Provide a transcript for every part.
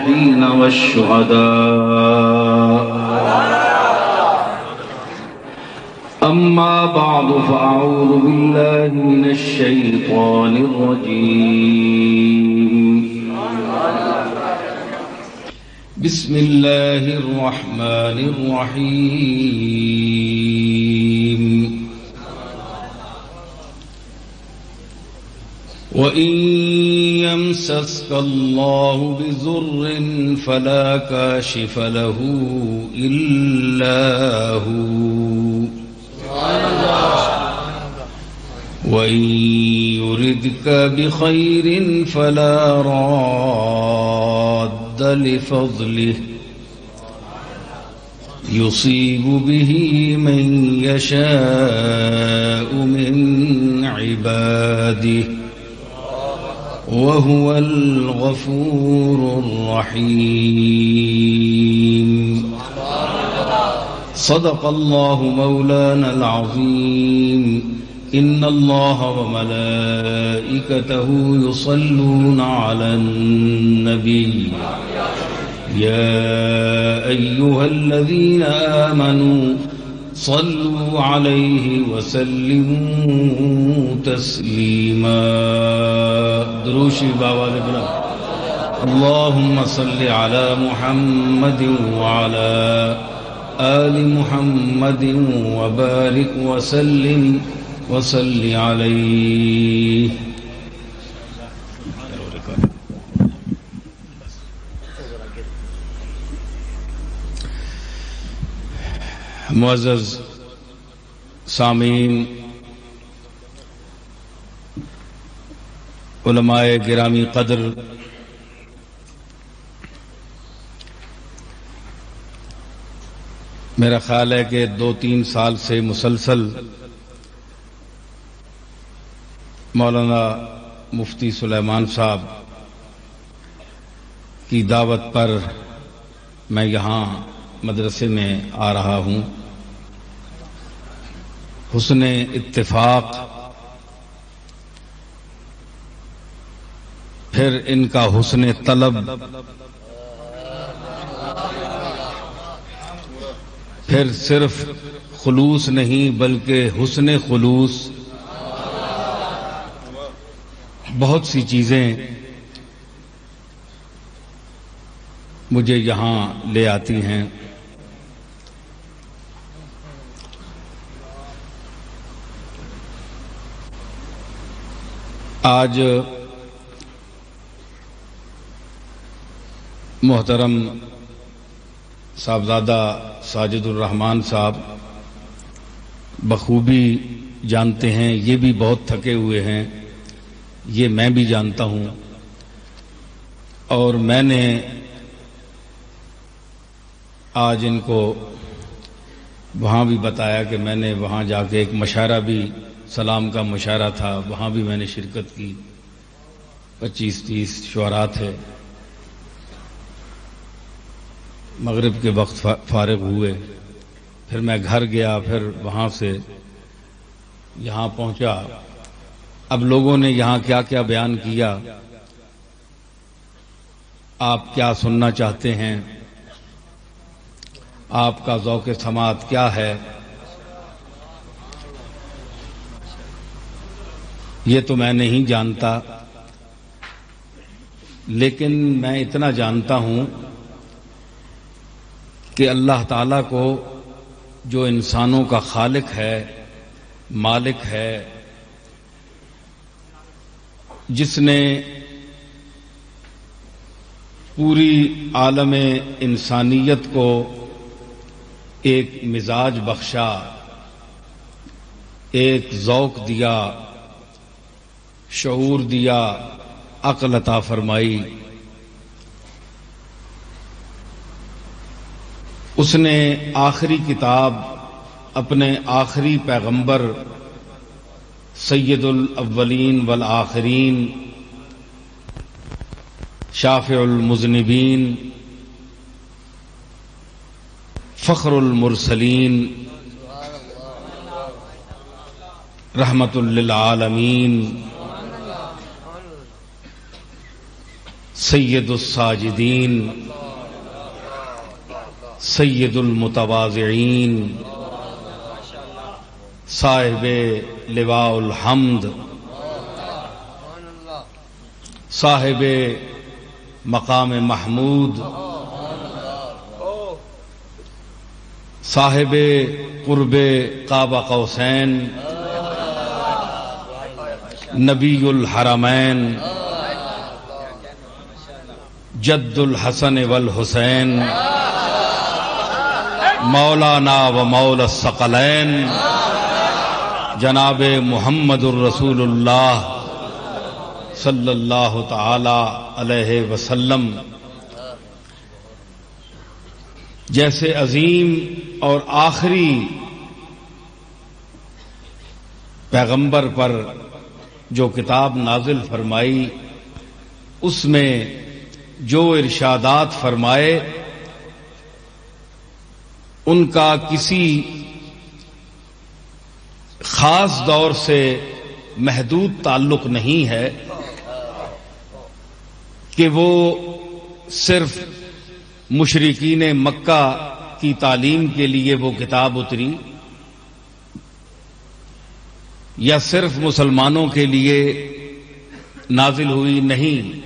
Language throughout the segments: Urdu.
والصالحين والشهداء. أما بعد فأعوذ بالله من الشيطان الرجيم. بسم الله الرحمن الرحيم. وإن يمسسك الله بضر فلا كاشف له إلا هو وإن يردك بخير فلا راد لفضله يصيب به من يشاء من عباده وهو الغفور الرحيم. صدق الله مولانا العظيم. إن الله وملائكته يصلون على النبي يا أيها الذين آمنوا صلوا عليه وسلموا تسليما. دروشی بابا لبنا. اللهم صل على محمد وعلى آل محمد وبارك وسلم وصل عليه. معزز سامعین، علماء گرامی قدر، میرا خیال ہے کہ 2-3 سال سے مسلسل مولانا مفتی سلیمان صاحب کی دعوت پر میں یہاں مدرسے میں آ رہا ہوں. حسن اتفاق، پھر ان کا حسن طلب، پھر صرف خلوص نہیں بلکہ حسن خلوص، بہت سی چیزیں مجھے یہاں لے آتی ہیں. آج محترم صاحبزادہ ساجد الرحمان صاحب بخوبی جانتے ہیں، یہ بھی بہت تھکے ہوئے ہیں، یہ میں بھی جانتا ہوں. اور میں نے آج ان کو وہاں بھی بتایا کہ میں نے وہاں جا کے ایک مشاعرہ بھی، سلام کا مشاعرہ تھا، وہاں بھی میں نے شرکت کی. 25-30 شعراء تھے. مغرب کے وقت فارغ ہوئے، پھر میں گھر گیا، پھر وہاں سے یہاں پہنچا. اب لوگوں نے یہاں کیا کیا بیان کیا، آپ کیا سننا چاہتے ہیں، آپ کا ذوق سماعت کیا ہے، یہ تو میں نہیں جانتا. لیکن میں اتنا جانتا ہوں کہ اللہ تعالیٰ کو، جو انسانوں کا خالق ہے، مالک ہے، جس نے پوری عالم انسانیت کو ایک مزاج بخشا، ایک ذوق دیا، شعور دیا، عقل عطا فرمائی، اس نے آخری کتاب اپنے آخری پیغمبر سید الاولین والآخرین، شافع المذنبین، فخر المرسلین، رحمت للعالمین، سید الساجدین سید المتواضعین صاحب لواء الحمد صاحب مقام محمود صاحب قرب قاب قوسین نبی الحرمین جد الحسن والحسین مولانا و مولا الثقلین جناب محمد الرسول اللہ صلی اللہ تعالی علیہ وسلم جیسے عظیم اور آخری پیغمبر پر جو کتاب نازل فرمائی اس میں جو ارشادات فرمائے ان کا کسی خاص دور سے محدود تعلق نہیں ہے کہ وہ صرف مشرکین مکہ کی تعلیم کے لیے وہ کتاب اتری یا صرف مسلمانوں کے لیے نازل ہوئی، نہیں،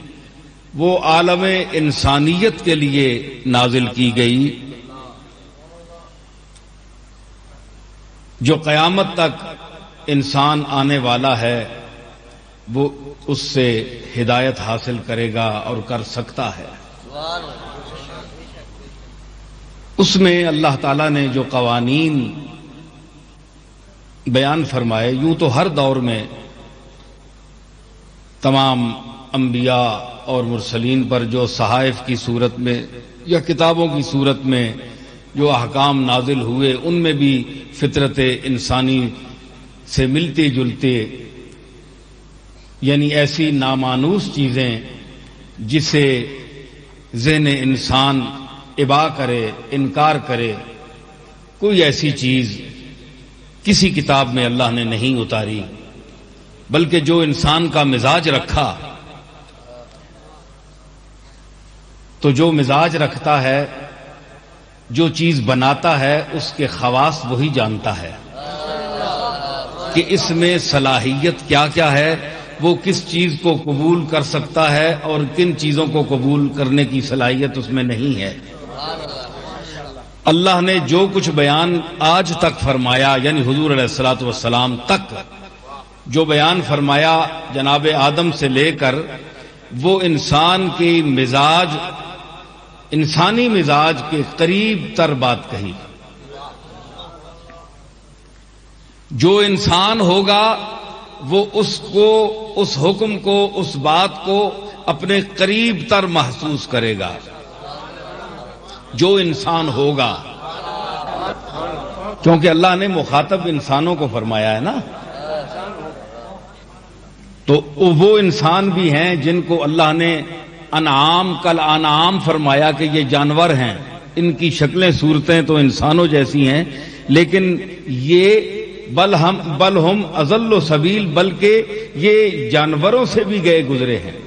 وہ عالم انسانیت کے لیے نازل کی گئی، جو قیامت تک انسان آنے والا ہے وہ اس سے ہدایت حاصل کرے گا اور کر سکتا ہے۔ اس میں اللہ تعالیٰ نے جو قوانین بیان فرمائے، یوں تو ہر دور میں تمام انبیاء اور مرسلین پر جو صحائف کی صورت میں یا کتابوں کی صورت میں جو احکام نازل ہوئے ان میں بھی فطرت انسانی سے ملتے جلتے، یعنی ایسی نامانوس چیزیں جسے ذہن انسان ابا کرے، انکار کرے، کوئی ایسی چیز کسی کتاب میں اللہ نے نہیں اتاری، بلکہ جو انسان کا مزاج رکھا، تو جو مزاج رکھتا ہے، جو چیز بناتا ہے، اس کے خواص وہی جانتا ہے کہ اس میں صلاحیت کیا کیا ہے، وہ کس چیز کو قبول کر سکتا ہے اور کن چیزوں کو قبول کرنے کی صلاحیت اس میں نہیں ہے۔ اللہ نے جو کچھ بیان آج تک فرمایا، یعنی حضور علیہ الصلوۃ والسلام تک جو بیان فرمایا جناب آدم سے لے کر، وہ انسان کی مزاج، انسانی مزاج کے قریب تر بات کہی۔ جو انسان ہوگا وہ اس کو، اس حکم کو، اس بات کو اپنے قریب تر محسوس کرے گا۔ جو انسان ہوگا، کیونکہ اللہ نے مخاطب انسانوں کو فرمایا ہے نا، تو وہ انسان بھی ہیں جن کو اللہ نے انعام کل انعام فرمایا کہ یہ جانور ہیں، ان کی شکلیں صورتیں تو انسانوں جیسی ہیں، لیکن یہ بل ہم اضل و سبیل، بلکہ یہ جانوروں سے بھی گئے گزرے ہیں۔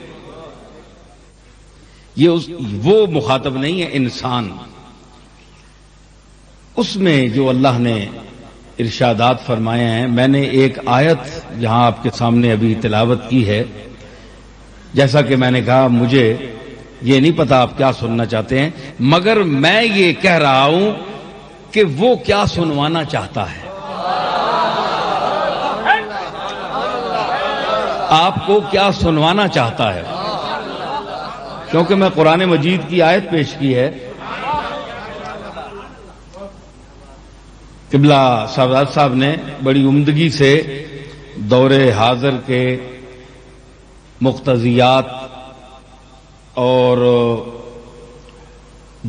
وہ مخاطب نہیں ہے، انسان۔ اس میں جو اللہ نے ارشادات فرمائے ہیں، میں نے ایک آیت جہاں آپ کے سامنے ابھی تلاوت کی ہے، جیسا کہ میں نے کہا مجھے یہ نہیں پتا آپ کیا سننا چاہتے ہیں، مگر میں یہ کہہ رہا ہوں کہ وہ کیا سنوانا چاہتا ہے، آپ کو کیا سنوانا چاہتا ہے، کیونکہ میں قرآن مجید کی آیت پیش کی ہے۔ قبلہ صاحب صاحب نے بڑی عمدگی سے دور حاضر کے مقتضیات اور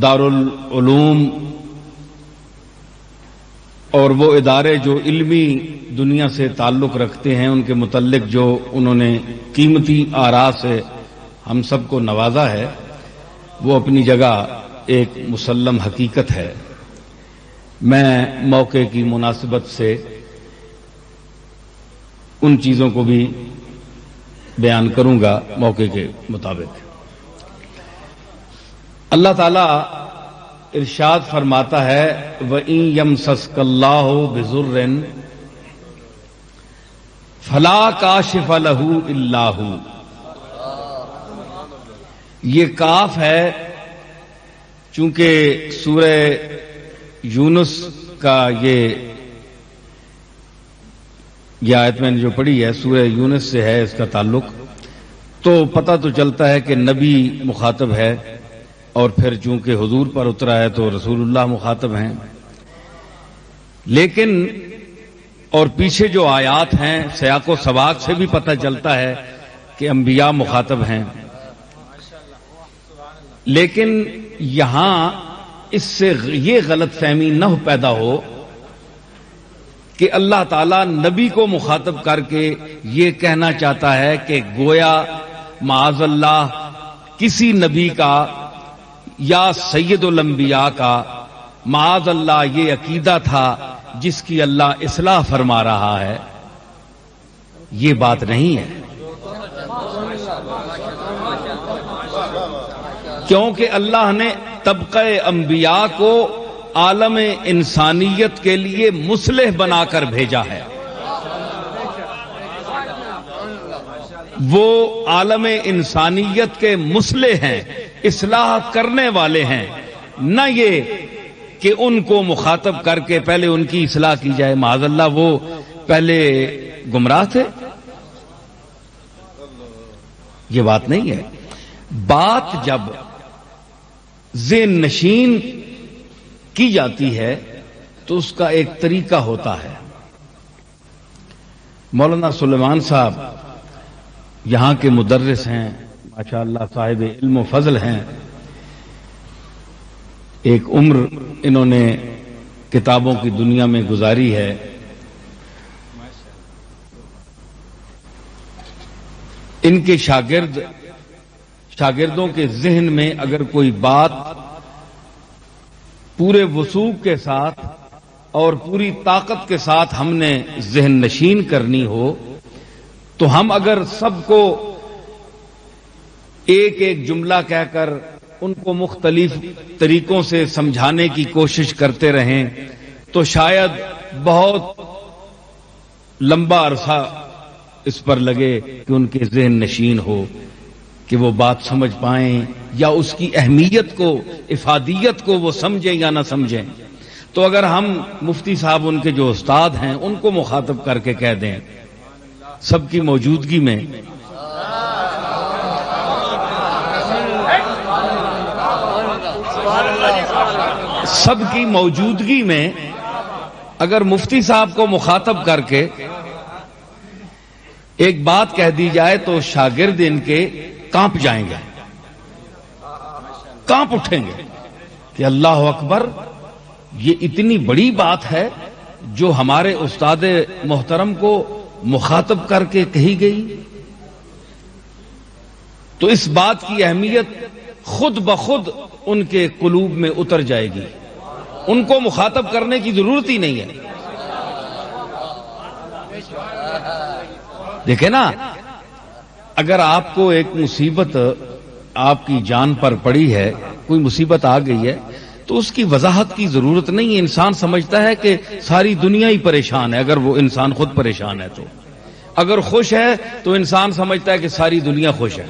دارالعلوم اور وہ ادارے جو علمی دنیا سے تعلق رکھتے ہیں ان کے متعلق جو انہوں نے قیمتی آراء سے ہم سب کو نوازا ہے، وہ اپنی جگہ ایک مسلم حقیقت ہے۔ میں موقع کی مناسبت سے ان چیزوں کو بھی بیان کروں گا موقع کے مطابق۔ اللہ تعالی ارشاد فرماتا ہے وَإِن يَمْسَسْكَ اللَّهُ بِضُرٍّ فَلَا كَاشِفَ لَهُ إِلَّا هُوَ. یہ کاف ہے، چونکہ سورہ یونس کا یہ آیت میں نے جو پڑھی ہے سورہ یونس سے ہے اس کا تعلق، تو پتہ تو چلتا ہے کہ نبی مخاطب ہے، اور پھر چونکہ حضور پر اترا ہے تو رسول اللہ مخاطب ہیں. لیکن اور پیچھے جو آیات ہیں سیاق و سباق سے بھی پتہ چلتا ہے کہ انبیاء مخاطب ہیں. لیکن یہاں اس سے یہ غلط فہمی نہ پیدا ہو کہ اللہ تعالیٰ نبی کو مخاطب کر کے یہ کہنا چاہتا ہے کہ گویا معاذ اللہ کسی نبی کا یا سید الانبیاء کا معاذ اللہ یہ عقیدہ تھا جس کی اللہ اصلاح فرما رہا ہے. یہ بات نہیں ہے، کیونکہ اللہ نے طبقہ انبیاء کو عالم انسانیت کے لیے مصلح بنا کر بھیجا ہے. وہ عالم انسانیت کے مصلح ہیں، اصلاح کرنے والے ہیں، نہ یہ کہ ان کو مخاطب کر کے پہلے ان کی اصلاح کی جائے. معاذ اللہ وہ پہلے گمراہ تھے، یہ بات نہیں ہے. بات جب ذہن نشین کی جاتی ہے تو اس کا ایک طریقہ ہوتا ہے. مولانا سلیمان صاحب یہاں کے مدرس ہیں، ماشاءاللہ صاحب علم و فضل ہیں. ایک عمر انہوں نے کتابوں کی دنیا میں گزاری ہے. ان کے شاگردوں کے ذہن میں اگر کوئی بات پورے وثوق کے ساتھ اور پوری طاقت کے ساتھ ہم نے ذہن نشین کرنی ہو تو ہم اگر سب کو ایک ایک جملہ کہہ کر ان کو مختلف طریقوں سے سمجھانے کی کوشش کرتے رہیں تو شاید بہت لمبا عرصہ اس پر لگے کہ ان کے ذہن نشین ہو، کہ وہ بات سمجھ پائیں یا اس کی اہمیت کو، افادیت کو وہ سمجھیں یا نہ سمجھیں. تو اگر ہم مفتی صاحب ان کے جو استاد ہیں ان کو مخاطب کر کے کہہ دیں سب کی موجودگی میں، سب کی موجودگی میں اگر مفتی صاحب کو مخاطب کر کے ایک بات کہہ دی جائے تو شاگرد ان کے کانپ جائیں گے، کانپ اٹھیں گے کہ اللہ اکبر، یہ اتنی بڑی بات ہے جو ہمارے استاد محترم کو مخاطب کر کے کہی گئی. تو اس بات کی اہمیت خود بخود ان کے قلوب میں اتر جائے گی، ان کو مخاطب کرنے کی ضرورت ہی نہیں ہے. دیکھیں نا، اگر آپ کو ایک مصیبت آپ کی جان پر پڑی ہے، کوئی مصیبت آ گئی ہے، تو اس کی وضاحت کی ضرورت نہیں ہے. انسان سمجھتا ہے کہ ساری دنیا ہی پریشان ہے، اگر وہ انسان خود پریشان ہے تو. اگر خوش ہے تو انسان سمجھتا ہے کہ ساری دنیا خوش ہے.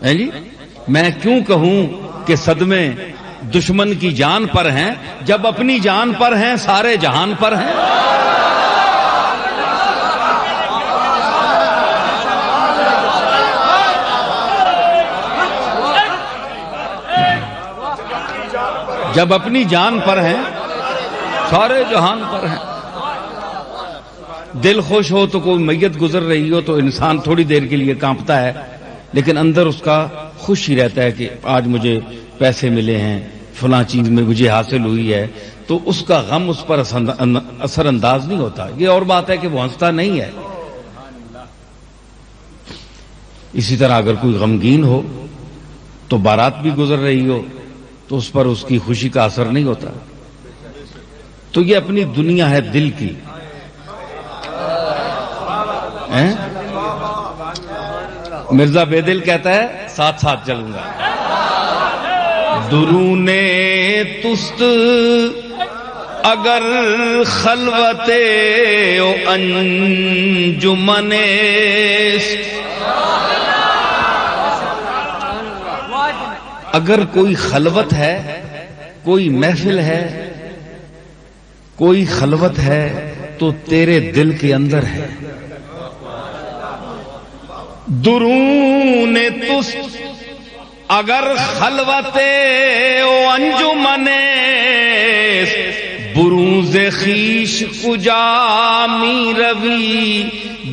جی میں کیوں کہوں کہ صدمے دشمن کی جان پر ہیں جب اپنی جان پر ہیں سارے جہان پر ہیں. جب اپنی جان پر ہیں سارے جہان پر ہیں. دل خوش ہو تو کوئی میت گزر رہی ہو تو انسان تھوڑی دیر کے لیے کانپتا ہے، لیکن اندر اس کا خوش ہی رہتا ہے کہ آج مجھے پیسے ملے ہیں، فلاں چیز میں مجھے حاصل ہوئی ہے، تو اس کا غم اس پر اثر انداز نہیں ہوتا. یہ اور بات ہے کہ وہ ہنستا نہیں ہے. اسی طرح اگر کوئی غمگین ہو تو بارات بھی گزر رہی ہو تو اس پر اس کی خوشی کا اثر نہیں ہوتا. تو یہ اپنی دنیا ہے دل کی. مرزا بے دل کہتا ہے ساتھ ساتھ چلوں گا. درون تست اگر خلوت و انجمن اگر کوئی خلوت ہے، کوئی محفل ہے، کوئی خلوت ہے تو تیرے دل کے اندر ہے. درون تست اگر خلوت و انجمن بروز خیش کجا می روی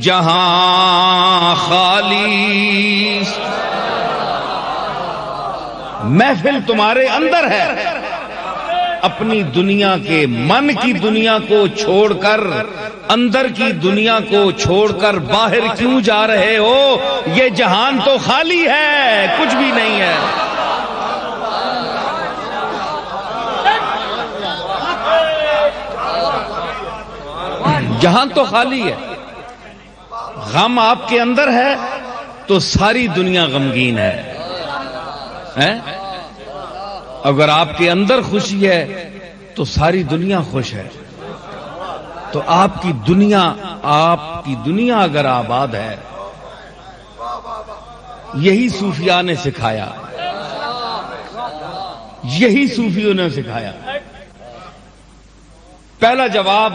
جہاں خالی. محفل تمہارے اندر ہے، اپنی دنیا کے من کی دنیا کو چھوڑ کر، اندر کی دنیا کو چھوڑ کر باہر کیوں جا رہے ہو؟ یہ جہان تو خالی ہے، کچھ بھی نہیں ہے. جہان تو خالی ہے. غم آپ کے اندر ہے تو ساری دنیا غمگین ہے. اگر آپ کے اندر خوشی ہے تو ساری دنیا خوش ہے. تو آپ کی دنیا اگر آباد ہے، یہی صوفیاء نے سکھایا، یہی صوفیوں نے سکھایا. پہلا جواب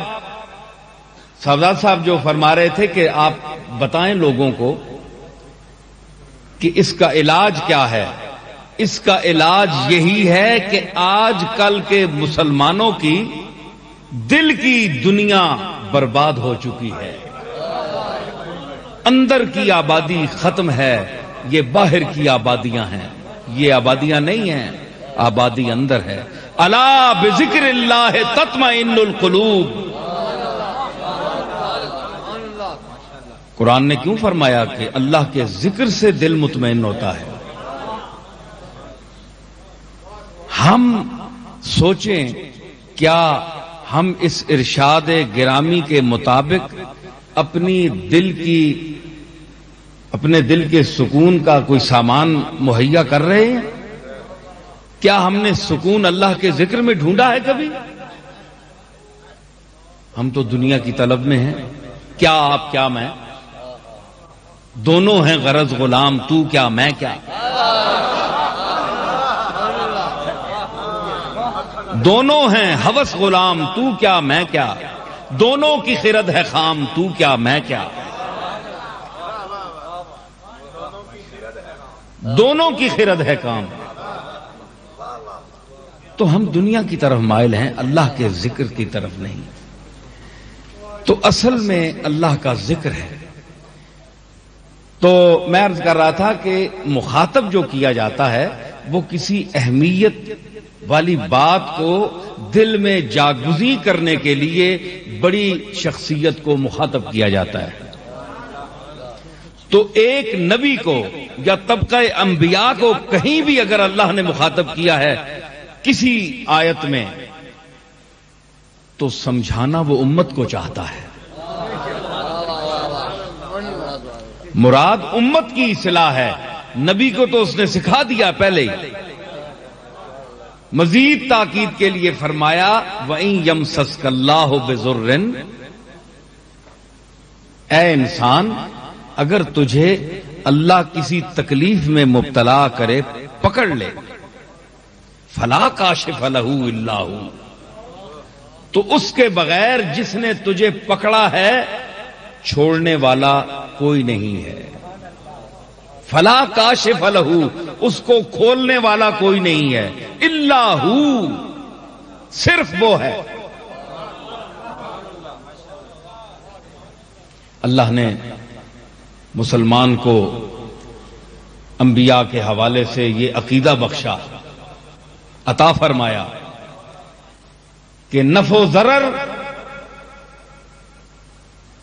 سردار صاحب جو فرما رہے تھے کہ آپ بتائیں لوگوں کو کہ اس کا علاج کیا ہے. اس کا علاج یہی ہے کہ آج کل کے مسلمانوں کی دل کی دنیا برباد ہو چکی ہے. اندر کی آبادی ختم ہے، یہ باہر کی آبادیاں ہیں. یہ آبادیاں نہیں ہیں، آبادی اندر ہے. الا بذکر اللہ تطمئن القلوب. قرآن نے کیوں فرمایا کہ اللہ کے ذکر سے دل مطمئن ہوتا ہے. ہم سوچیں کیا ہم اس ارشاد گرامی کے مطابق اپنے دل کے سکون کا کوئی سامان مہیا کر رہے ہیں؟ کیا ہم نے سکون اللہ کے ذکر میں ڈھونڈا ہے کبھی؟ ہم تو دنیا کی طلب میں ہیں. کیا آپ کیا میں، دونوں ہیں غرض غلام، تو کیا میں کیا. دونوں ہیں ہوس غلام، تو کیا میں کیا. دونوں کی خرد ہے خام، تو کیا میں کیا. دونوں کی خرد ہے کام. تو ہم دنیا کی طرف مائل ہیں، اللہ کے ذکر کی طرف نہیں. تو اصل میں اللہ کا ذکر ہے. تو میں عرض کر رہا تھا کہ مخاطب جو کیا جاتا ہے وہ کسی اہمیت والی بات کو دل میں جاگزی کرنے کے لیے بڑی شخصیت کو مخاطب کیا جاتا ہے. تو ایک نبی کو یا طبقہ انبیاء کو کہیں بھی اگر اللہ نے مخاطب کیا ہے کسی آیت میں تو سمجھانا وہ امت کو چاہتا ہے. مراد امت کی اصلاح ہے. نبی کو تو اس نے سکھا دیا پہلے ہی. مزید تاکید کے لیے فرمایا وَإِن يَمْسَسْكَ اللَّهُ بِضُرٍّ. اے انسان، اگر تجھے اللہ کسی تکلیف میں مبتلا کرے، پکڑ لے، فَلَا كَاشِفَ لَهُ إِلَّا هُوَ. تو اس کے بغیر جس نے تجھے پکڑا ہے چھوڑنے والا کوئی نہیں ہے. فلا کاشف لہو، اس کو کھولنے والا کوئی نہیں ہے. الا ہو، صرف وہ ہے. اللہ نے مسلمان کو انبیاء کے حوالے سے یہ عقیدہ بخشا، عطا فرمایا کہ نفع و ضرر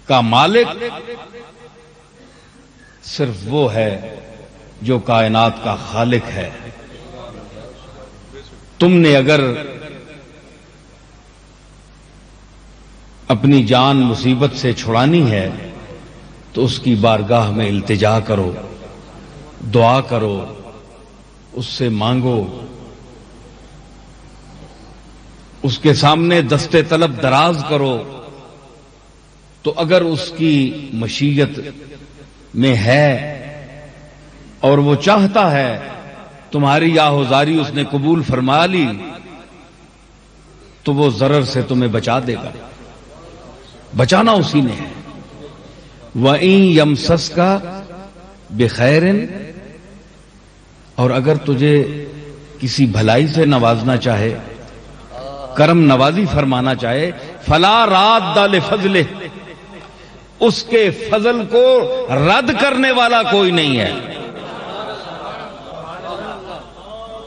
کا مالک صرف وہ ہے جو کائنات کا خالق ہے. تم نے اگر اپنی جان مصیبت سے چھڑانی ہے تو اس کی بارگاہ میں التجا کرو، دعا کرو، اس سے مانگو اس کے سامنے دستے طلب دراز کرو تو اگر اس کی مشیت میں ہے اور وہ چاہتا ہے تمہاری آہوزاری اس نے قبول فرما لی تو وہ ضرر سے تمہیں بچا دے گا. بچانا اسی نے ہے. وَإِن يَمْسَسْكَ بِخَيْرٍ، اور اگر تجھے کسی بھلائی سے نوازنا چاہے، کرم نوازی فرمانا چاہے، فَلَا رَادَّ لِفَضْلِهِ، اس کے فضل کو رد کرنے والا کوئی نہیں ہے.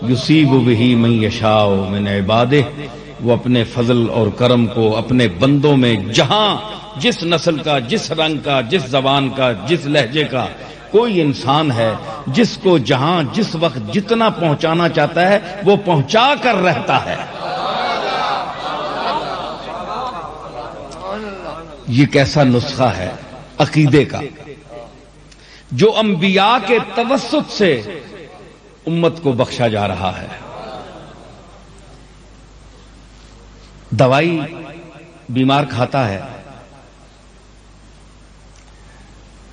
یصیب بہ من یشاء من عبادہ، وہ اپنے فضل اور کرم کو اپنے بندوں میں جہاں جس نسل کا، جس رنگ کا، جس زبان کا، جس لہجے کا کوئی انسان ہے، جس کو جہاں جس وقت جتنا پہنچانا چاہتا ہے وہ پہنچا کر رہتا ہے. یہ کیسا نسخہ ہے عقیدے کا جو انبیاء کے توسط سے امت کو بخشا جا رہا ہے. دوائی بیمار کھاتا ہے،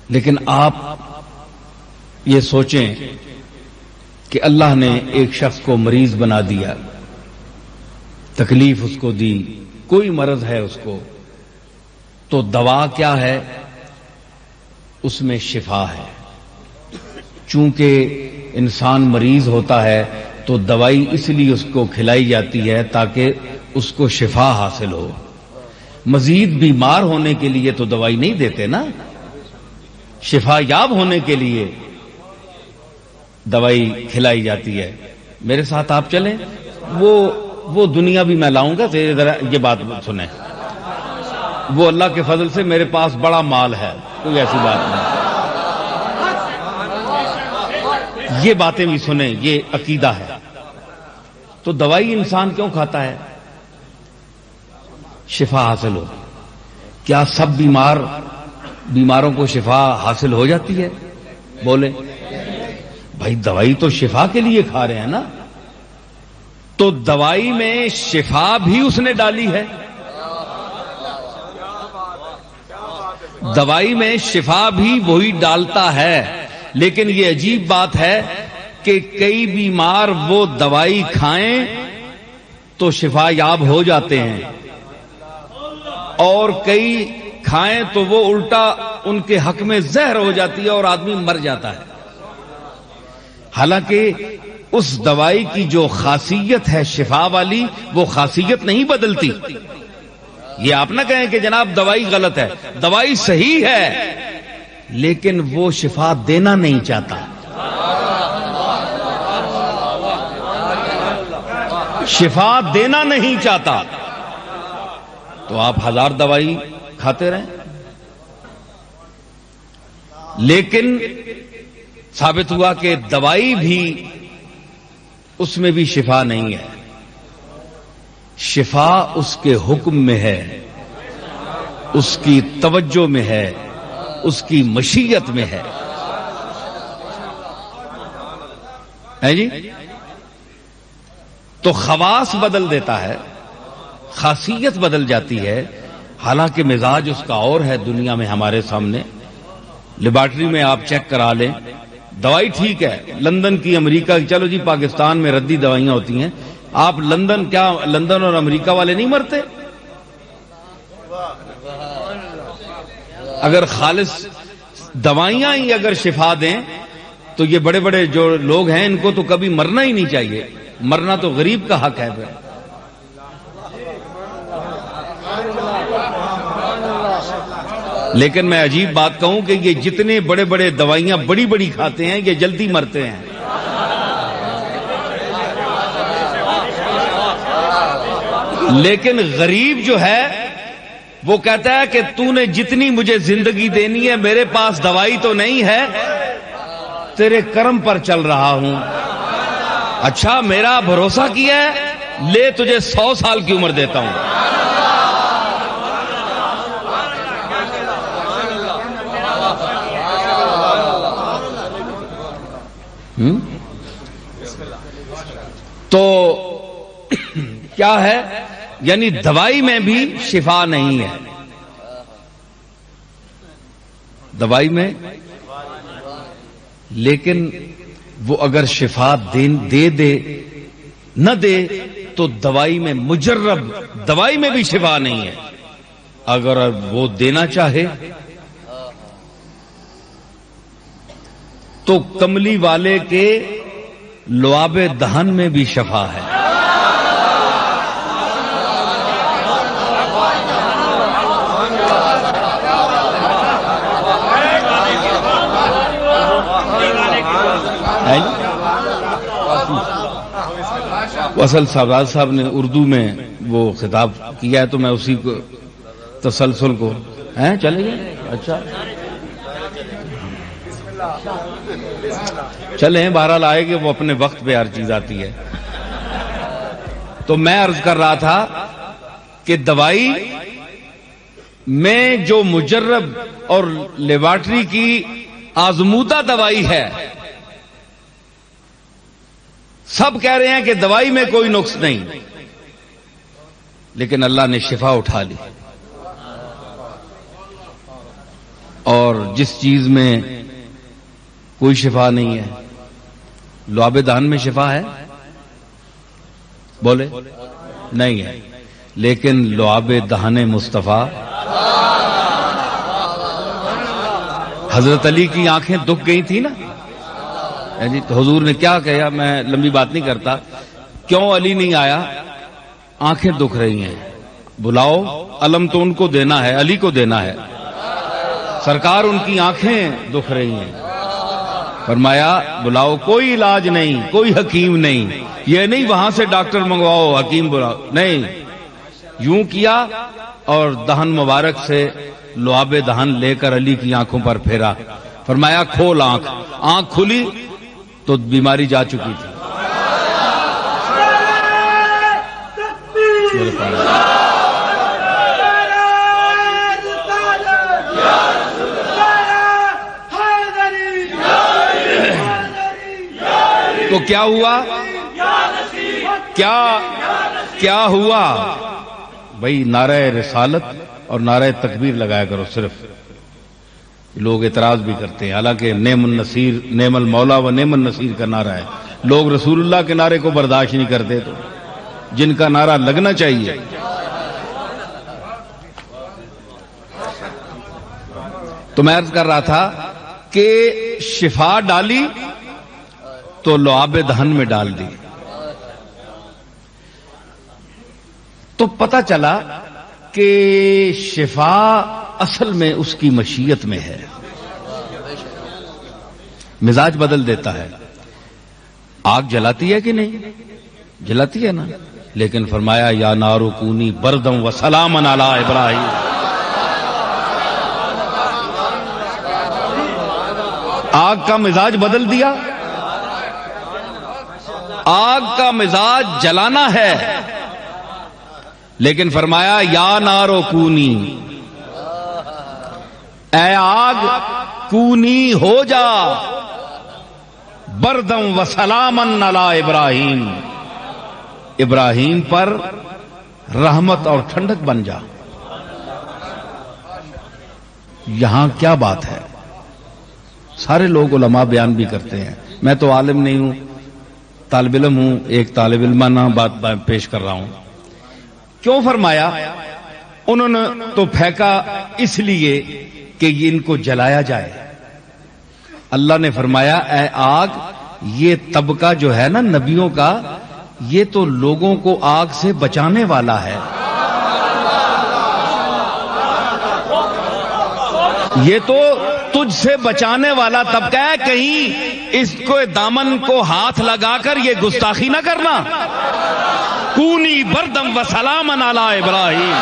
لیکن آپ یہ سوچیں کہ اللہ نے ایک شخص کو مریض بنا دیا، تکلیف اس کو دی، کوئی مرض ہے اس کو، تو دوا کیا ہے؟ اس میں شفا ہے. چونکہ انسان مریض ہوتا ہے تو دوائی اس لیے اس کو کھلائی جاتی ہے تاکہ اس کو شفا حاصل ہو. مزید بیمار ہونے کے لیے تو دوائی نہیں دیتے نا، شفا یاب ہونے کے لیے دوائی کھلائی جاتی ہے. میرے ساتھ آپ چلیں، وہ دنیا بھی میں لاؤں گا، ذرا یہ بات سنیں. وہ اللہ کے فضل سے میرے پاس بڑا مال ہے، کوئی ایسی بات نہیں. یہ باتیں بھی سنیں، یہ عقیدہ ہے. تو دوائی انسان کیوں کھاتا ہے؟ شفا حاصل ہو. کیا سب بیماروں کو شفا حاصل ہو جاتی ہے؟ بولے بھائی، دوائی تو شفا کے لیے کھا رہے ہیں نا. تو دوائی میں شفا بھی اس نے ڈالی ہے. دوائی میں شفا بھی وہی ڈالتا ہے. لیکن یہ عجیب بات ہے کہ کئی بیمار وہ دوائی کھائیں تو شفا یاب ہو جاتے ہیں، اور کئی کھائیں تو وہ الٹا ان کے حق میں زہر ہو جاتی ہے اور آدمی مر جاتا ہے. حالانکہ اس دوائی کی جو خاصیت ہے شفا والی، وہ خاصیت نہیں بدلتی. یہ آپ نہ کہیں کہ جناب دوائی غلط ہے، دوائی صحیح ہے لیکن وہ شفا دینا نہیں چاہتا. شفا دینا نہیں چاہتا تو آپ 1000 دوائی کھاتے رہیں. لیکن ثابت ہوا کہ دوائی بھی، اس میں بھی شفا نہیں ہے. شفا اس کے حکم میں ہے، اس کی توجہ میں ہے، اس کی مشیت میں ہے. جی تو خواص بدل دیتا ہے، خاصیت بدل جاتی ہے. حالانکہ مزاج اس کا اور ہے. دنیا میں ہمارے سامنے لیبارٹری میں آپ چیک کرا لیں، دوائی ٹھیک ہے، لندن کی، امریکہ کی، چلو جی پاکستان میں ردی دوائیاں ہوتی ہیں. آپ لندن اور امریکہ والے نہیں مرتے؟ اگر خالص دوائیاں ہی اگر شفا دیں تو یہ بڑے بڑے جو لوگ ہیں ان کو تو کبھی مرنا ہی نہیں چاہیے. مرنا تو غریب کا حق ہے. پھر لیکن میں عجیب بات کہوں کہ یہ جتنے بڑے بڑے دوائیاں بڑی بڑی کھاتے ہیں یہ جلدی مرتے ہیں. لیکن غریب جو ہے وہ کہتا ہے کہ تو نے جتنی مجھے زندگی دینی ہے، میرے پاس دوائی تو نہیں ہے، تیرے کرم پر چل رہا ہوں. اچھا میرا بھروسہ کیا ہے، لے تجھے 100 سال کی عمر دیتا ہوں. تو کیا ہے یعنی دوائی میں بھی شفا نہیں ہے، دوائی میں، لیکن وہ اگر شفا دے نہ دے تو دوائی میں مجرب دوائی میں بھی شفا نہیں ہے. اگر وہ دینا چاہے تو کملی والے کے لعاب دہن میں بھی شفا ہے. اصل سرفراز صاحب نے اردو میں وہ خطاب کیا ہے تو میں اسی کو تسلسل کو چلے گئے. اچھا چلیں، بہرحال آئے کہ وہ اپنے وقت پہ ہر چیز آتی ہے. تو میں عرض کر رہا تھا کہ دوائی میں جو مجرب اور لیبارٹری کی آزمودہ دوائی ہے، سب کہہ رہے ہیں کہ دوائی میں کوئی نقص نہیں، لیکن اللہ نے شفا اٹھا لی. اور جس چیز میں کوئی شفا نہیں ہے، لعاب دہن میں شفا ہے؟ بولے نہیں ہے. لیکن لعاب دہن مصطفیٰ، حضرت علی کی آنکھیں دکھ گئی تھی نا جی، تو حضور نے کیا کہا؟ میں لمبی بات نہیں کرتا. کیوں علی نہیں آیا؟ آنکھیں دکھ رہی ہیں. بلاؤ، علم تو ان کو دینا ہے، علی کو دینا ہے. سرکار ان کی آنکھیں دکھ رہی ہیں. فرمایا بلاؤ، کوئی علاج نہیں، کوئی حکیم نہیں. یہ نہیں وہاں سے ڈاکٹر منگواؤ، حکیم بلاؤ، نہیں. یوں کیا اور دہن مبارک سے لعاب دہن لے کر علی کی آنکھوں پر پھیرا. فرمایا کھول آنکھ. آنکھ کھلی تو بیماری جا چکی تھی. تو کیا ہوا؟ کیا ہوا بھائی؟ نعرہ رسالت اور نعرہ تکبیر لگایا کرو صرف. لوگ اعتراض بھی کرتے ہیں، حالانکہ نعم النصیر، نعم المولا و نعم النصیر کا نعرہ ہے. لوگ رسول اللہ کے نعرے کو برداشت نہیں کرتے، تو جن کا نعرہ لگنا چاہیے. تو میں عرض کر رہا تھا کہ شفا ڈالی تو لعاب دہن میں ڈال دی. تو پتہ چلا کہ شفا اصل میں اس کی مشیت میں ہے. مزاج بدل دیتا ہے. آگ جلاتی ہے کہ نہیں؟ جلاتی ہے نا. لیکن فرمایا یا نارو کونی بردم و سلامن علی ابراہیم. آگ کا مزاج بدل دیا. آگ کا مزاج جلانا ہے، لیکن فرمایا یا نارو کونی، اے آگ کونی ہو جا بردم و سلامن علی ابراہیم، ابراہیم پر رحمت اور ٹھنڈک بن جا. یہاں کیا بات ہے؟ سارے لوگ علماء بیان بھی کرتے ہیں. میں تو عالم نہیں ہوں، طالب علم ہوں، ایک طالب علمانہ بات پیش کر رہا ہوں. کیوں فرمایا؟ انہوں نے تو پھینکا اس لیے کہ ان کو جلایا جائے. اللہ نے فرمایا اے آگ، یہ طبقہ جو ہے نا نبیوں کا، یہ تو لوگوں کو آگ سے بچانے والا ہے. یہ تو تجھ سے بچانے والا طبقہ ہے، کہیں اس کو دامن کو ہاتھ لگا کر یہ گستاخی نہ کرنا. کونی بردم و سلامن علی ابراہیم.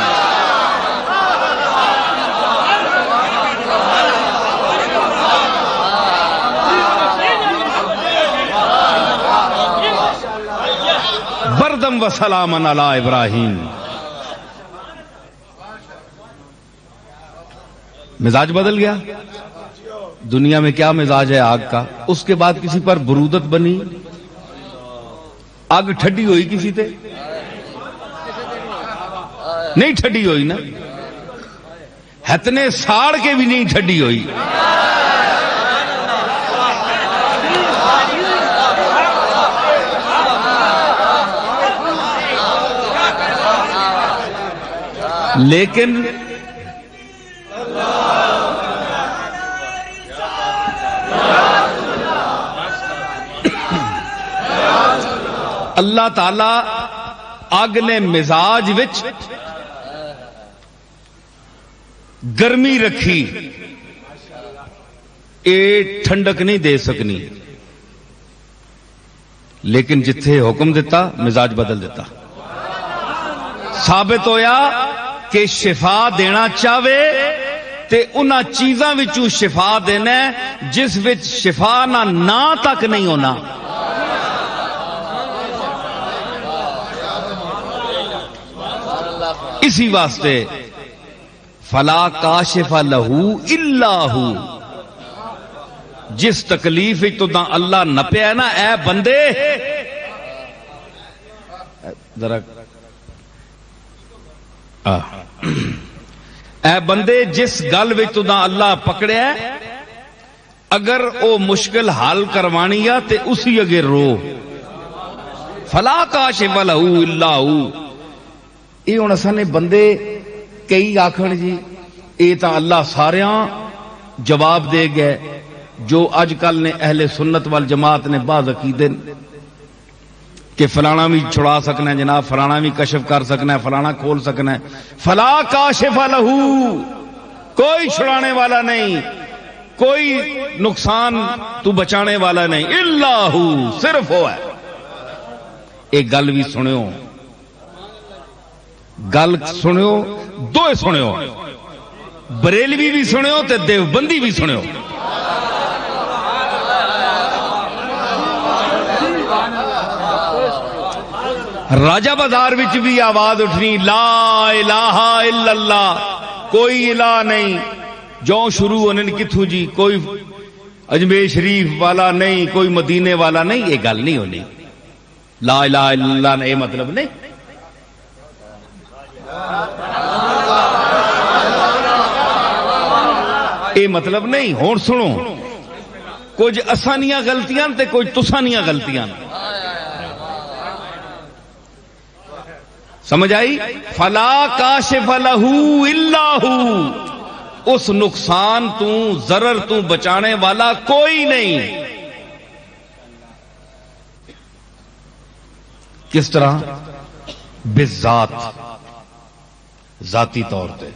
بردم و سلامن علی ابراہیم. مزاج بدل گیا. دنیا میں کیا مزاج ہے آگ کا؟ اس کے بعد کسی پر برودت بنی، آگ ٹھڈی ہوئی کسی تے، نہیں ٹھڈی ہوئی نا، ہتنے ساڑ کے بھی نہیں ٹھڈی ہوئی. لیکن اللہ تعالی اگلے مزاج وچ گرمی رکھی، اے ٹھنڈک نہیں دے سکنی، لیکن جتھے حکم دیتا مزاج بدل دیتا. ثابت ہویا کہ شفا دینا چاہے تے انہاں چیزاں وچوں شفا دینا ہے جس وچ شفا نہ تک نہیں ہونا. اسی واسطے فلا کاشف لہو الا ہو، جس تکلیف تو اللہ نپیا نا، اے بندے ذرا اے بندے جس گل وچ تو اللہ پکڑیا اگر او مشکل حل کروانی ہے تے اسی اگے رو. فلا کاشف لہو الا ہو. یہ ہوں اصل بندے کئی آخر جی یہ تو اللہ ساریاں جواب دے گئے، جو اج کل نے اہل سنت والجماعت نے بعض عقیدے کہ فلانا بھی چھڑا سکنا ہے جناب، فلانا بھی کشف کر سکنا ہے، فلانا کھول سکنا ہے. فلا کاشف لہو، کوئی چھڑانے والا نہیں، کوئی نقصان تو بچانے والا نہیں، الا ہو، صرف ہو ہے. ایک گل بھی سنو، گل سنو، دو سنو، بریلوی بھی سنو تے دیوبندی بھی سنو. راجہ بازار وچ بھی آواز اٹھنی لا الہ الا اللہ، کوئی الہ نہیں. جو شروع ہونے کتھوں جی، کوئی اجمیر شریف والا نہیں، کوئی مدینے والا نہیں. یہ گل نہیں ہونی. لا الہ الا اللہ نے یہ مطلب نہیں. یہ مطلب نہیں. ہون سنو، کچھ اسانیاں غلطیاں تے کچھ تسانیاں غلطیاں. سمجھ آئی؟ فلا کاشف لہو الا ہو، اس نقصان تو ضرر تو بچانے والا کوئی نہیں. کس طرح؟ بالذات، ذاتی طور پہ.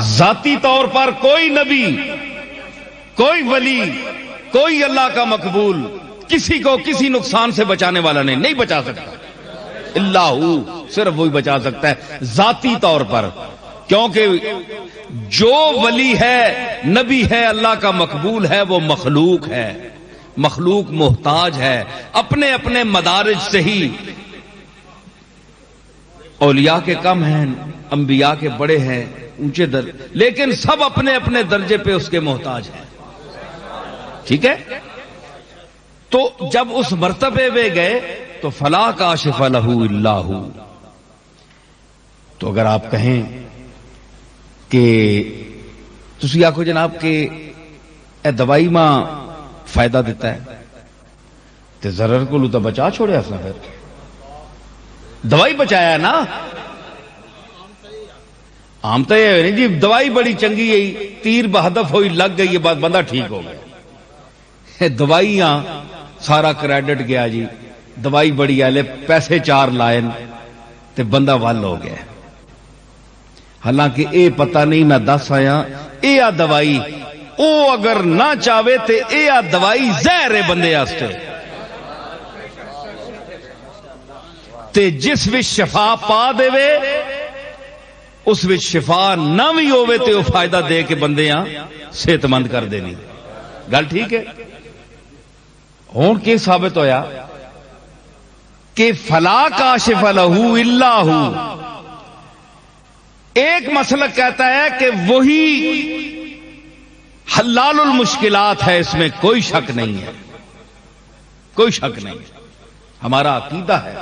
ذاتی طور پر کوئی نبی، کوئی ولی، کوئی اللہ کا مقبول کسی کو کسی نقصان سے بچانے والا نہیں بچا سکتا. اللہ صرف وہی بچا سکتا ہے ذاتی طور پر. کیونکہ جو ولی ہے، نبی ہے، اللہ کا مقبول ہے، وہ مخلوق ہے. مخلوق محتاج ہے اپنے اپنے مدارج سے ہی. اولیاء کے کم ہیں، انبیاء کے بڑے ہیں، اونچے لیکن سب اپنے اپنے درجے پہ اس کے محتاج ہیں. ٹھیک ہے؟ تو جب اس مرتبے میں گئے تو فلا کاشف لہو الا ہو. تو اگر آپ کہیں کہ تسی آکھو جناب کہ اے دوائی ماں فائدہ دیتا ہے تے ضرر کو تو بچا چھوڑے اس نے، پھر دوائی بچایا ہے نا. عام تو یہ نہیں جی دوائی بڑی چنگی ہے، تیر بہدف ہوئی لگ گئی، یہ بات بندہ ٹھیک ہو گیا. دوائیاں سارا کریڈٹ گیا جی، دوائی بڑی آلے، پیسے 4 لائن تے بندہ وال ہو گیا. حالانکہ اے پتہ نہیں میں دس آیا اے آ دوائی او اگر نہ چاہے تے اے آ دوائی زہر ہے بندے واسطے. تے جس وچ شفا پا دے وے اس وچ شفا نہ بھی ہوے تے وہ فائدہ دے کے بندے صحت مند کر دینی. گل ٹھیک ہے؟ ہوں کی ثابت ہویا کہ فلا کاشف لہو الا ہو. ایک مسلک کہتا ہے کہ وہی حلال المشکلات ہے، اس میں کوئی شک نہیں ہے. کوئی شک نہیں. ہمارا عقیدہ ہے،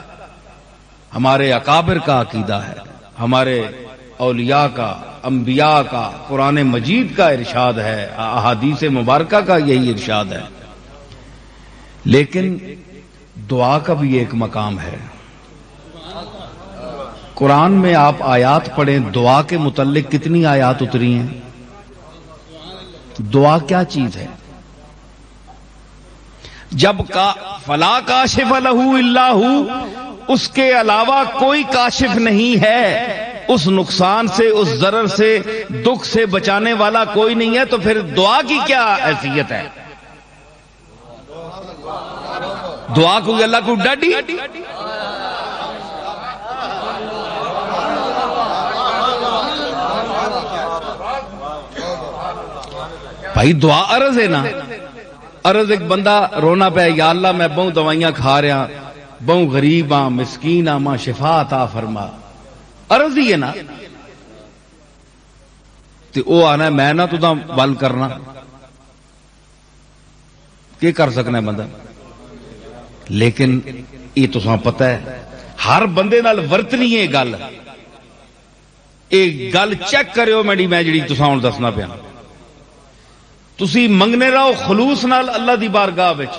ہمارے اکابر کا عقیدہ ہے، ہمارے اولیاء کا، انبیاء کا، قرآن مجید کا ارشاد ہے، احادیث مبارکہ کا یہی ارشاد ہے. لیکن دعا کا بھی ایک مقام ہے. قرآن میں آپ آیات پڑھیں، دعا کے متعلق کتنی آیات اتری ہیں؟ دعا کیا چیز ہے؟ جب کا فلا کاشف لہ الا ہو، اس کے علاوہ کوئی کاشف نہیں ہے، اس نقصان سے، اس ضرر سے، دکھ سے بچانے والا کوئی نہیں ہے، تو پھر دعا کی کیا حیثیت ہے؟ دعا کو اللہ کو ڈاڈی. بھائی دعا عرض ہے نا. عرض ایک بندہ رونا پہ، یا اللہ میں بہت دوائیاں کھا رہا، بہت غریب ہاں، مسکین ہاں، ماں شفا عطا فرما. عرض ہی ہے نا. تو وہ آنا میں نہ تو بل کرنا کی کر سکنا ہے بندہ. لیکن یہ تو پتہ ہے ہر بندے نال ورتنی ہے گل. ایک گل چیک کرو میری، میں جڑی تساں ہن دسنا پیا. تسی منگنے رہو خلوص نال اللہ دی بارگاہ وچ،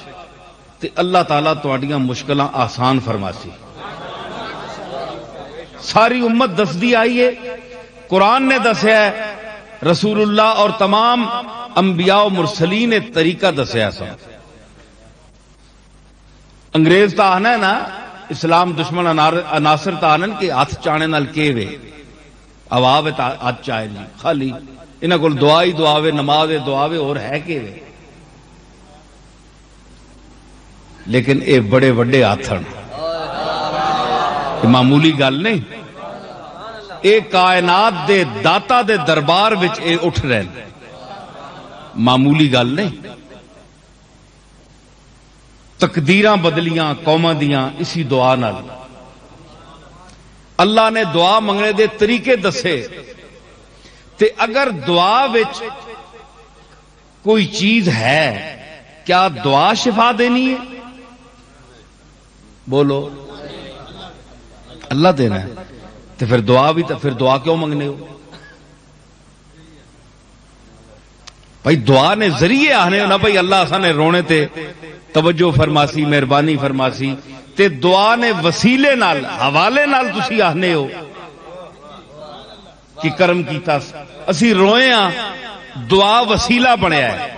تے اللہ تعالیٰ تہاڈیاں مشکلاں آسان فرماسی. ساری امت دسدی آئی ہے، قرآن نے دسیا ہے، رسول اللہ اور تمام انبیاء و مرسلین نے طریقہ دسیا. سا انگریز تا آنا ہے نا، اسلام دشمن عناصر تا آنا کہ ہاتھ چانے نال کے وے عواب ہاتھ چاہے جی خالی انہاں کول دعا ہی دعا وے، نماز دعا وے، اور ہے کہ وے. لیکن اے بڑے وڈے ہاتھن، معمولی گل نہیں. اے کائنات دے داتا دے دربار وچ اے اٹھ رہے ہیں، معمولی گل نہیں. تقدیراں بدلیاں قوماں دیاں اسی دعا نال. اللہ نے دعا منگنے دے طریقے دسے. تے اگر دعا وچ کوئی چیز ہے، کیا دعا شفا دینی ہے؟ بولو اللہ دینا ہے. تو پھر دعا بھی، تو پھر دعا کیوں منگنے ہو؟ بھائی دعا نے ذریعے آنے ہو نا. بھائی اللہ سانے رونے تے توجہ فرماسی، مہربانی فرماسی، تے دعا نے وسیلے نال، حوالے نال تسی آنے ہو کہ کرم کیتا. اسی روئے ہاں، دعا وسیلہ بنیا ہے،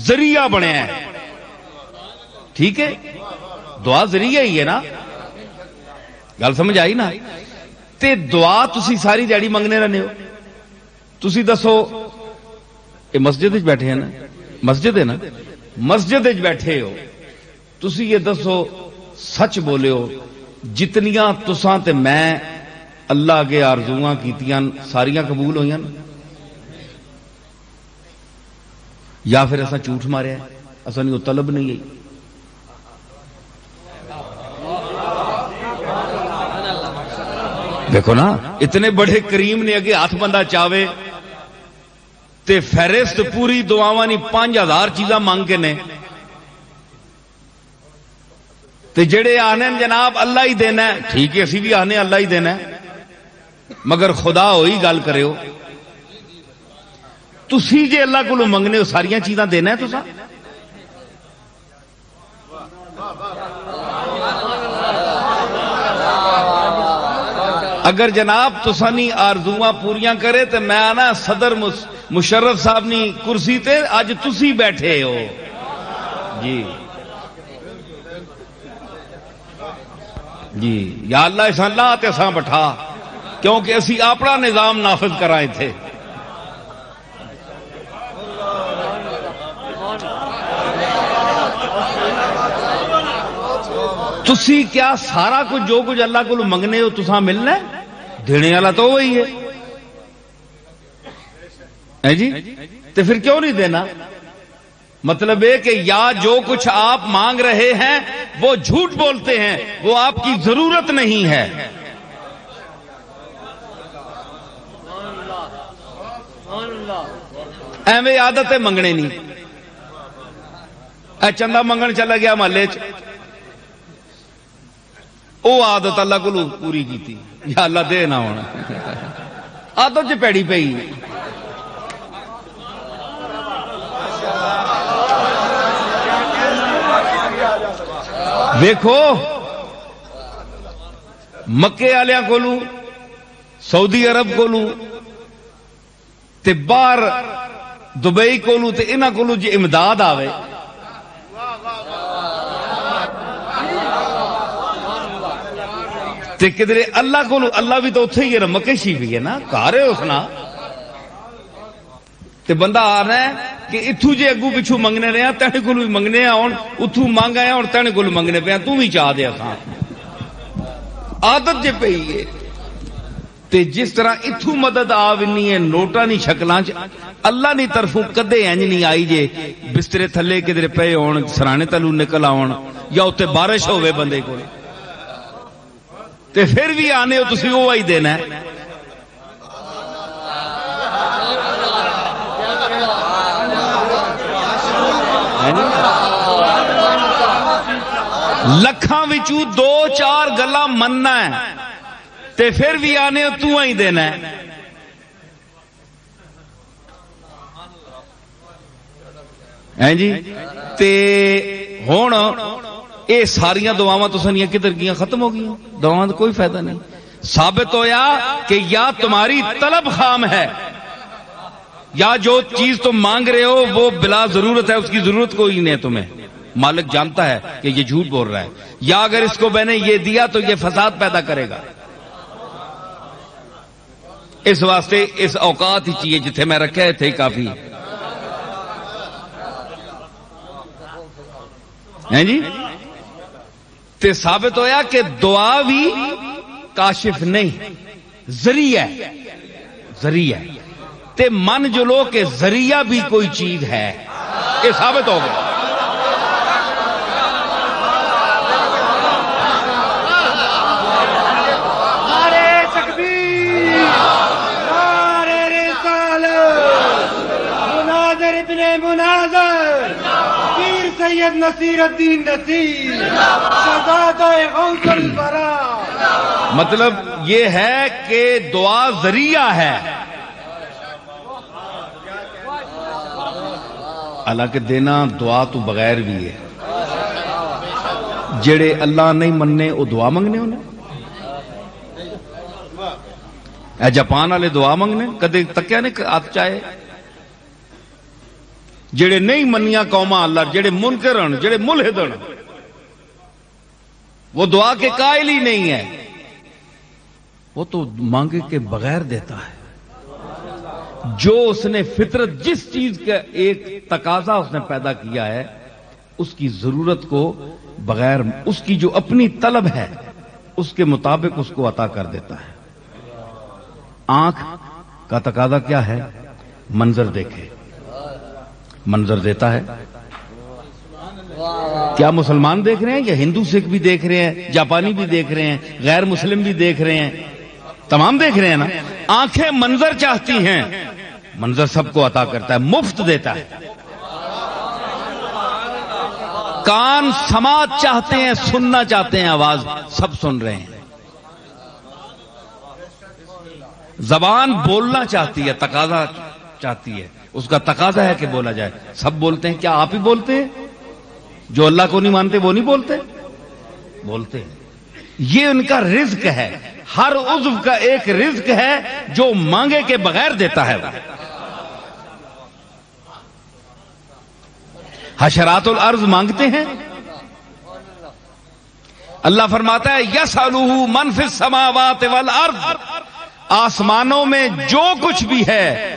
ذریعہ بنیا ہے. ٹھیک ہے، دعا ذریعہ ہی ہے نا. گل سمجھ آئی نا. تے دعا تسی ساری دیہڑی منگنے رہنے ہو. تسی دسو، یہ مسجد وچ بیٹھے ہیں نا، مسجد ہے نا، مسجد وچ بیٹھے ہو، تسی یہ دسو سچ بولے ہو جتنیاں تساں تے میں اللہ کے آرزواں کیتیاں ساریاں قبول ہوئیاں، یا پھر ایسا جھوٹ ماریا ہے، ایسا نہیں وہ طلب نہیں ہے. دیکھو نا، اتنے بڑے کریم نے اگے ہاتھ بندہ چاہے تے فہرست پوری دعاواں نہیں 5000 چیزاں مانگ کے نے. تے جڑے آنے جناب اللہ ہی دینا ہے، ٹھیک ہے اسی بھی آنے اللہ ہی دینا ہے، مگر خدا ہوئی گل کرے ہو. تسی جے اللہ کو منگنے ہو ساریاں چیزاں دینا ہے تساں. اگر جناب تسانی آرزواں پوریاں کرے تو میں آنا صدر مشرف صاحب نی کرسی تے اج تسی بیٹھے ہو جی. جی یا اللہ اساں لا تے اساں بٹھا، کیونکہ اسی اپنا نظام نافذ کرائیں تھے. تسی کیا سارا کچھ جو کچھ اللہ کو منگنے ہو تساں ملنا ہے؟ دینے والا تو وہی ہے جی. تو پھر کیوں نہیں دینا؟ مطلب ہے کہ یا جو کچھ آپ مانگ رہے ہیں وہ جھوٹ بولتے ہیں، وہ آپ کی ضرورت نہیں ہے. ایویں عادت ہے منگنے نہیں. اے چندہ منگن چلا گیا محلے چ، او عادت اللہ کو پوری کی، یا اللہ دے نہ ہونا، عادت چ پیڑی پئی۔ ویکھو مکے والوں کولو، سعودی عرب کولو تے باہر دبئی کولو تے انہاں کولو جے امداد آوے تے کدھر اللہ کولو، اللہ بھی تو اتھے ہی ہے نا، مکے شریف ہی ہے نا، گھر ہے اس نا، تے بندہ آ رہا ہے کہ اتھو جے اگو پچھو منگنے رہے ہیں تینے کولو بھی منگنے آن، اتھو مانگ آئے اور تینے کولو منگنے پہ ہیں، تو بھی چاہ دیا تھا عادت جے پئی ہے۔ تے جس طرح اتھو مدد آونی ہے نوٹا نہیں شکلاں چ، اللہ نہیں طرفوں کدے انج نہیں آئی جے بسترے تھلے کدھر پے ہون سرانے تلو نکل آون یا اتنے بارش ہوئے بندے کو، تے پھر بھی آنے ہو تسی وہ ہی دینا ہے۔ لکھاں وچوں دو چار گلاں مننا ہے تے پھر بھی آنے تو ہی دینا ہے۔ جی تے ہون اے ساریاں دعاواں تو سنیاں کدھر گیاں، ختم ہو گئی، دعاواں کوئی فائدہ نہیں۔ ثابت ہویا کہ یا تمہاری طلب خام ہے، یا جو چیز تم مانگ رہے ہو وہ بلا ضرورت ہے، اس کی ضرورت کوئی نہیں ہے تمہیں، مالک جانتا ہے کہ یہ جھوٹ بول رہا ہے، یا اگر اس کو میں نے یہ دیا تو یہ فساد پیدا کرے گا۔ اس واسطے اس اوقات ہی چاہیے جتھے میں رکھے تھے کافی ہیں جی۔ تے ثابت ہویا کہ دعا بھی کاشف نہیں، ذریعہ ہے، ذریعہ ہے، تے من جو لو کہ ذریعہ بھی کوئی چیز ہے، یہ ثابت ہو گیا۔ سید نصیر الدین نصیر شہزادہ غوث الورا۔ مطلب یہ ہے کہ دعا ذریعہ ہے، حالانکہ دینا دعا تو بغیر بھی ہے۔ جڑے اللہ نہیں مننے وہ دعا منگنے ہونے، اے جاپان والے دعا منگنے کدے تکیا نے ہاتھ چاہے؟ جڑے نہیں منیا قوما اللہ، جڑے منکر ہن، جڑے ملحد ہن، وہ دعا کے قائل ہی نہیں ہے، وہ تو مانگے کے بغیر دیتا ہے۔ جو اس نے فطرت جس چیز کا ایک تقاضا اس نے پیدا کیا ہے اس کی ضرورت کو بغیر، اس کی جو اپنی طلب ہے اس کے مطابق اس کو عطا کر دیتا ہے۔ آنکھ کا تقاضا کیا ہے؟ منظر دیکھے، منظر دیتا ہے۔ کیا مسلمان دیکھ رہے ہیں یا ہندو سکھ بھی دیکھ رہے ہیں، جاپانی بھی دیکھ رہے ہیں، غیر مسلم بھی دیکھ رہے ہیں، تمام دیکھ رہے ہیں نا۔ آنکھیں منظر چاہتی ہیں، منظر سب کو عطا کرتا ہے، مفت دیتا ہے۔ کان سماعت چاہتے ہیں، سننا چاہتے ہیں، آواز سب سن رہے ہیں۔ زبان بولنا چاہتی ہے، تقاضا چاہتی ہے، اس کا تقاضا ہے کہ بولا جائے، سب بولتے ہیں۔ کیا آپ ہی بولتے ہیں؟ جو اللہ کو نہیں مانتے وہ نہیں بولتے؟ بولتے ہیں۔ یہ ان کا رزق ہے، ہر عضو کا ایک رزق ہے جو مانگے کے بغیر دیتا ہے۔ حشرات الارض مانگتے ہیں، اللہ فرماتا ہے یسألہ من فی السماوات والارض، آسمانوں میں جو کچھ بھی ہے،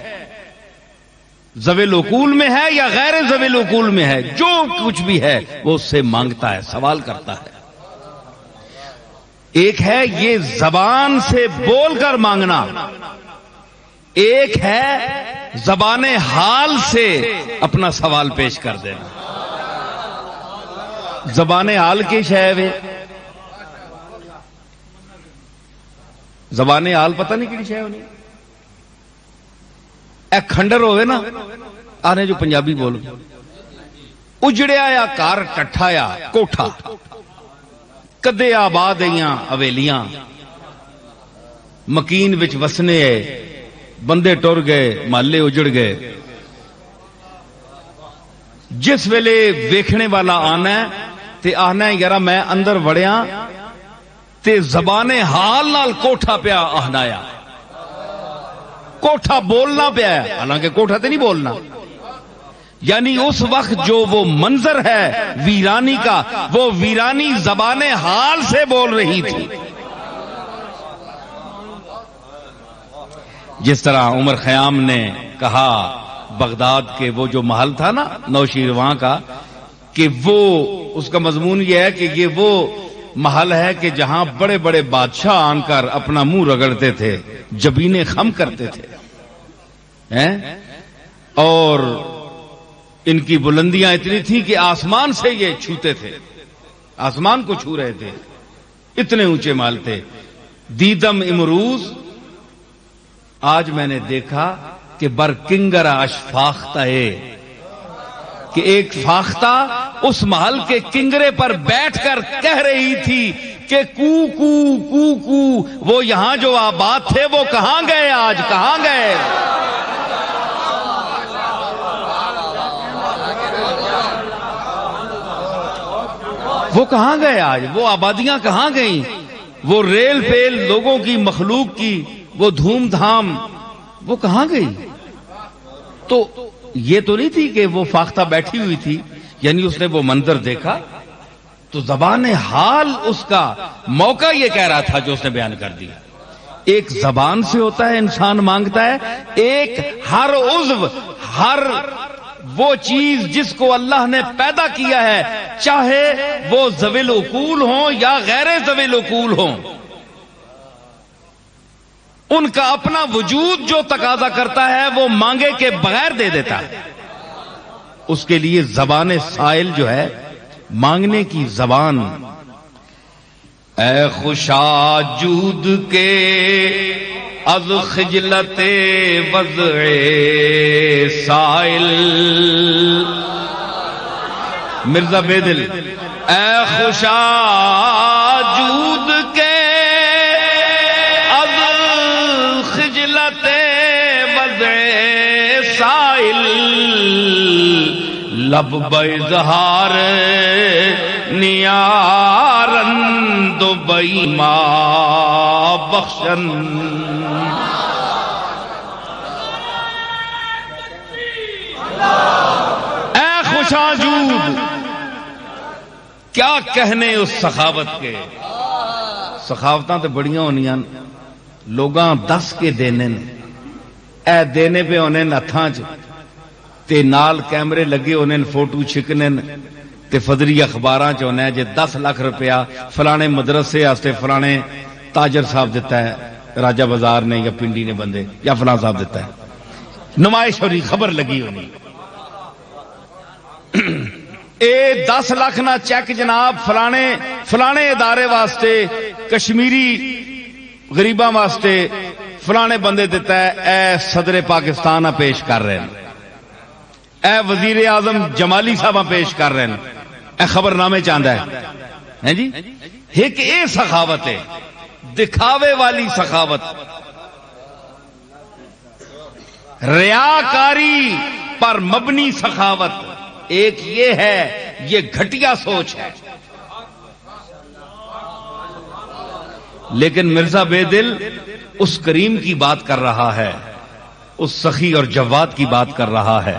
ذوی العقول میں ہے یا غیر ذوی العقول میں ہے، جو کچھ بھی ہے وہ اس سے مانگتا ہے، سوال کرتا ہے۔ ایک ہے یہ زبان سے بول کر مانگنا، ایک ہے زبان حال سے اپنا سوال پیش کر دینا۔ زبان حال کی شے وے، زبان حال پتہ نہیں کہڑی شے ہونی، اے کھنڈر ہوئے نا آنے جو پنجابی بول گئے، اجڑیا یا گھر ٹٹھایا کوٹھا، کدے آباد ایاں حویلیاں، مکین وچ وسنے بندے ٹر گئے، محلے اجڑ گئے۔ جس ویلے ویکھنے والا آنا ہے تے آنا ہے یارا میں اندر وڑیا تے زبان حال نال کوٹھا پیا آہنایا، کوٹھا بولنا پیا ہے، حالانکہ کوٹھا تے نہیں بولنا، یعنی اس وقت جو وہ منظر ہے ویرانی کا، وہ ویرانی زبان حال سے بول رہی تھی۔ جس طرح عمر خیام نے کہا بغداد کے وہ جو محل تھا نا نوشیروان کا، کہ وہ اس کا مضمون یہ ہے کہ یہ وہ محل ہے کہ جہاں بڑے بڑے بادشاہ آن کر اپنا منہ رگڑتے تھے، جبینے خم کرتے تھے، اور ان کی بلندیاں اتنی تھی کہ آسمان سے یہ چھوتے تھے، آسمان کو چھو رہے تھے، اتنے اونچے محل تھے۔ دیدم امروز، آج میں نے دیکھا کہ برکنگرا اشفاختہ ہے، کہ ایک فاختہ اس محل کے کنگرے پر بیٹھ کر کہہ رہی تھی کہ کو کو کو کو، وہ یہاں جو آباد تھے وہ کہاں گئے، آج کہاں گئے؟ وہ کہاں گئے آج؟ وہ آبادیاں کہاں گئیں؟ وہ ریل پیل لوگوں کی، مخلوق کی وہ دھوم دھام، وہ کہاں گئی؟ تو یہ تو نہیں تھی کہ وہ فاختہ بیٹھی ہوئی تھی، یعنی اس نے وہ منظر دیکھا تو زبان حال اس کا موقع یہ کہہ رہا تھا جو اس نے بیان کر دیا۔ ایک زبان سے ہوتا ہے انسان مانگتا ہے، ایک ہر عضو، ہر وہ چیز جس کو اللہ نے پیدا کیا ہے، چاہے وہ ذوی العقول ہوں یا غیر ذوی العقول ہوں، ان کا اپنا وجود جو تقاضا کرتا ہے وہ مانگے کے بغیر دے دیتا ہے۔ اس کے لیے زبان سائل جو ہے، مانگنے کی زبان۔ اے خوشا جود کے از خجلت وضع سائل، مرزا بیدل، اے خوشا جود کے سائل، لب بظہار نیارند بیما بخشن۔ اے خوشاجود، کیا کہنے اس سخاوت کے؟ سخاوتاں تے بڑیاں ہونیاں، لوگاں دس کے دینے نے، اے دینے پہ ہونے ہتھاں چ تے نال کیمرے لگے ہونے، فوٹو چھکنے تے فدری اخباراں چ ہونا ہے جے 10 لاکھ روپیہ فلانے مدرسے واسطے فلانے تاجر صاحب دیتا ہے، راجہ بازار نے یا پنڈی نے بندے یا فلاں صاحب دیتا ہے، نمائش ہونی، خبر لگی ہونی۔ اے 10 لاکھ نہ چیک جناب فلانے ادارے واسطے، کشمیری غریباں واسطے فلانے بندے دیتا ہے، اے صدر پاکستان پیش کر رہے ہیں، اے وزیر اعظم جمالی صاحب پیش کر رہے ہیں، اے خبر نامے چاہتا ہے جی۔ ایک اے سخاوت ہے، دکھاوے والی سخاوت، ریاکاری پر مبنی سخاوت، ایک یہ ہے، یہ گھٹیا سوچ ہے۔ لیکن مرزا بیدل اس کریم کی بات کر رہا ہے، اس سخی اور جواد کی بات کر رہا ہے۔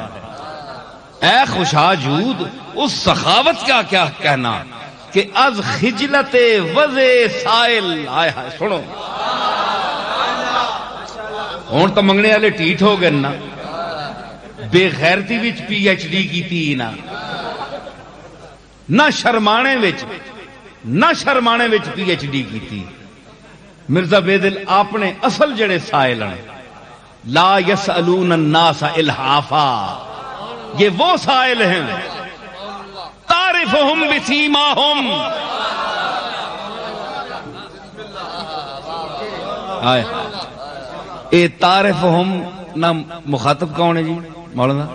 اے خوشاجود، اس سخاوت کا کیا کہنا کہ از خجلت وضع سائل، آئے ہائے سنو، ہون تو منگنے والے ٹھیٹ ہو گئے نا، بے غیرتی وچ پی ایچ ڈی کیتی نا، نہ شرمانے وچ پی ایچ ڈی کیتی۔ مرزا بیدل آپ نے اصل جڑے سائل ہیں، لا یسألون الناس الحافا، یہ وہ سائل ہیں، تعرفہم بسیماہم، اے تعرفہم نہ مخاطب کون ہے جی مولانا؟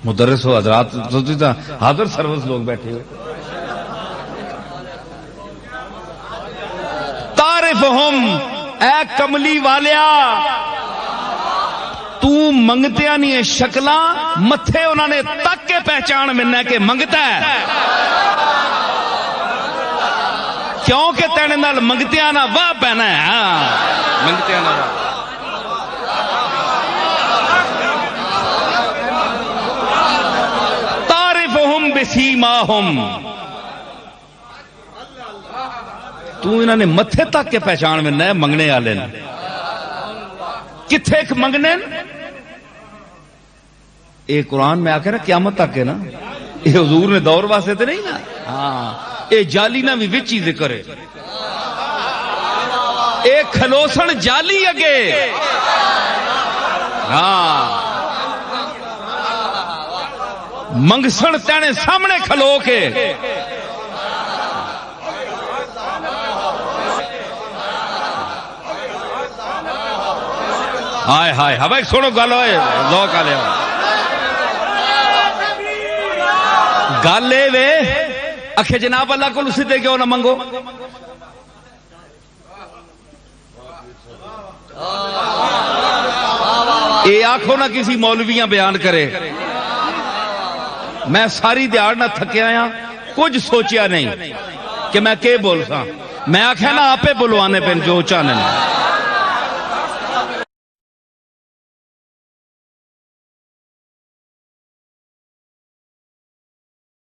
مدرس ہو حضرات سوچتے تھا حاضر سروس لوگ بیٹھے ہوئے. تعرفہم اے کملی والیا تو منگتیا نہیں شکلاں متھے انہوں نے تک کے پہچان ملنا کہ منگتا ہے کیونکہ تینے نال منگتیا نہ واہ پہنا ہے. ہاں منگتیا نہ واہ. تعرفہم بسیماہم تو انہوں نے متھے تک کے پہچان ملنا ہے منگنے والے نے. کتھے ایک منگنے اے قرآن میں آکے نا قیامت تک ہے نا یہ حضور نے دور واسطے تے نہیں نا. ہاں اے جالی نہ بھی وچ ہی ذکر ہے. اے کھلوسن جالی اگے. ہاں منگسن تینے سامنے کھلو کے. ہائے ہائے ہاں بھائی سنو گل ہوئے ذوق آ لیا گل اے وے اکھے جناب اللہ کو سیدھے کیوں نہ منگو. اے آنکھوں نہ کسی مولویاں بیان کرے میں ساری دیہڑ نہ تھکیا ہاں کچھ سوچیا نہیں کہ میں کے بول سا. میں آخیا نا آپ بلوانے پہ جو چاہنے